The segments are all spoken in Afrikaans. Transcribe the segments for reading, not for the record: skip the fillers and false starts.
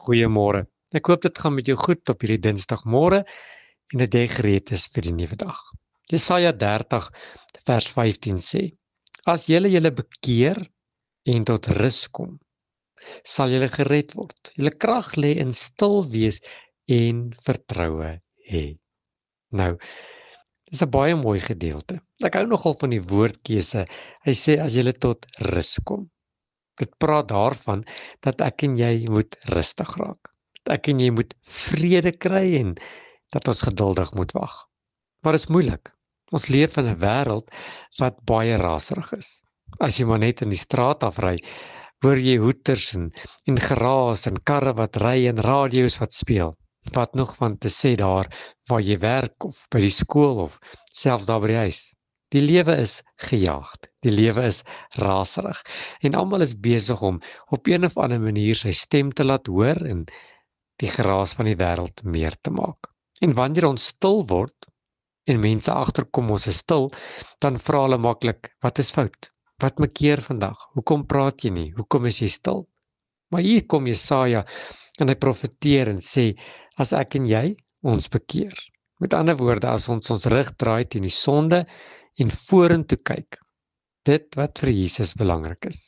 Goeiemôre. Ek hoop dit gaan met jou goed op hierdie Dinsdagmôre en dat jy gereed is vir die nuwe dag. Jesaja 30 vers 15 sê: As julle bekeer en tot rus kom, sal julle gered word. Julle krag lê in stil wees en vertroue hê. Nou, dis 'n baie mooi gedeelte. Ek hou nogal van die woordkeuse. Hy sê as julle tot rus kom. Dit praat daarvan dat ek en jy moet rustig raak. Dat ek en jy moet vrede kry en dat ons geduldig moet wag. Maar dit is moeilik. Ons leef in 'n wêreld wat baie raserig is. As jy maar net in die straat afry, hoor jy hoeters en geraas en karre wat ry en radio's wat speel. Wat nog van te sê daar waar jy werk of by die skool of selfs daar by die huis. Die lewe is gejaagd. Die lewe is raserig. En almal is besig om op een of ander manier sy stem te laat hoor en die geraas van die wêreld meer te maak. En wanneer ons stil word en mense agterkom ons is stil, dan vra hulle maklik, wat is fout? Wat maak keer vandag? Hoekom praat jy nie? Hoekom is jy stil? Maar hier kom Jesaja en hy profeteer en sê, as ek en jy ons bekeer. Met ander woorde, as ons rug draai teen die sonde en vorentoe kyk, dit wat vir Jesus belangrik is,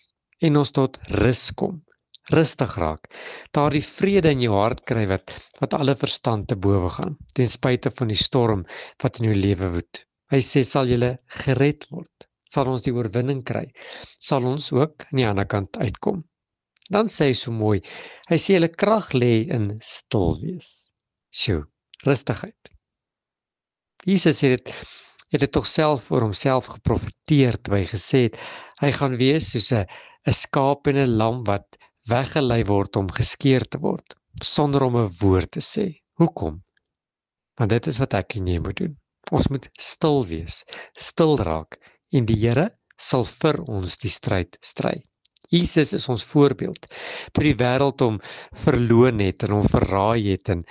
en ons tot rus kom, rustig raak, daardie vrede in jou hart kry wat alle verstand te bowe gaan, ten spyte van die storm wat in jou lewe woed. Hy sê, sal julle gered word, sal ons die oorwinning kry, sal ons ook aan die ander kant uitkom. Dan sê hy so mooi, hy sê julle krag lê in stil wees. Sjoe, rustigheid. Jesus het dit tog self vir homself geprofeteer toe hy gesê het, hy gaan wees soos 'n skaap en 'n lam wat weggelei word om geskeer te word, sonder om 'n woord te sê. Hoekom? Want dit is wat ek en jy moet doen. Ons moet stil wees, stil raak, en die Here sal vir ons die stryd stry. Jesus is ons voorbeeld, toe die wêreld hom verloon het en hom verraai het en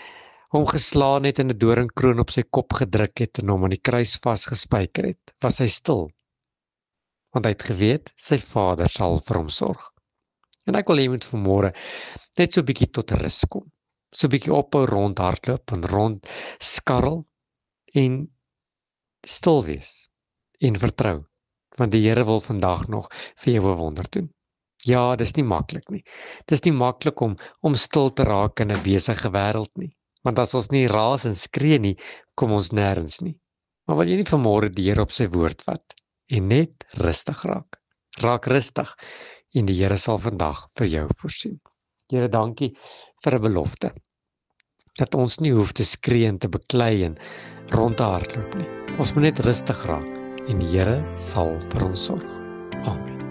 hom geslaan het en 'n doringkroon op sy kop gedruk het en hom aan die kruis vasgespijker het, was hy stil. Want hy het geweet, sy Vader sal vir hom sorg. En ek wil hê jy moet vanmôre net so 'n bietjie tot rus kom. So 'n bietjie ophou rondhardloop en rond skarrel en stil wees en vertrou. Want die Here wil vandag nog vir jou 'n wonder doen. Ja, dis nie maklik nie. Dis nie maklik om stil te raak in 'n besige wêreld nie. Want as ons nie raas en skree nie, kom ons nêrens nie. Maar wil jy nie vanmôre die Here op sy woord vat en net rustig raak? Raak rustig en die Here sal vandag vir jou voorsien. Here, dankie vir 'n belofte. Dat ons nie hoef te skree en te beklei en rond te hardloop nie. Ons moet net rustig raak en die Here sal vir ons sorg. Amen.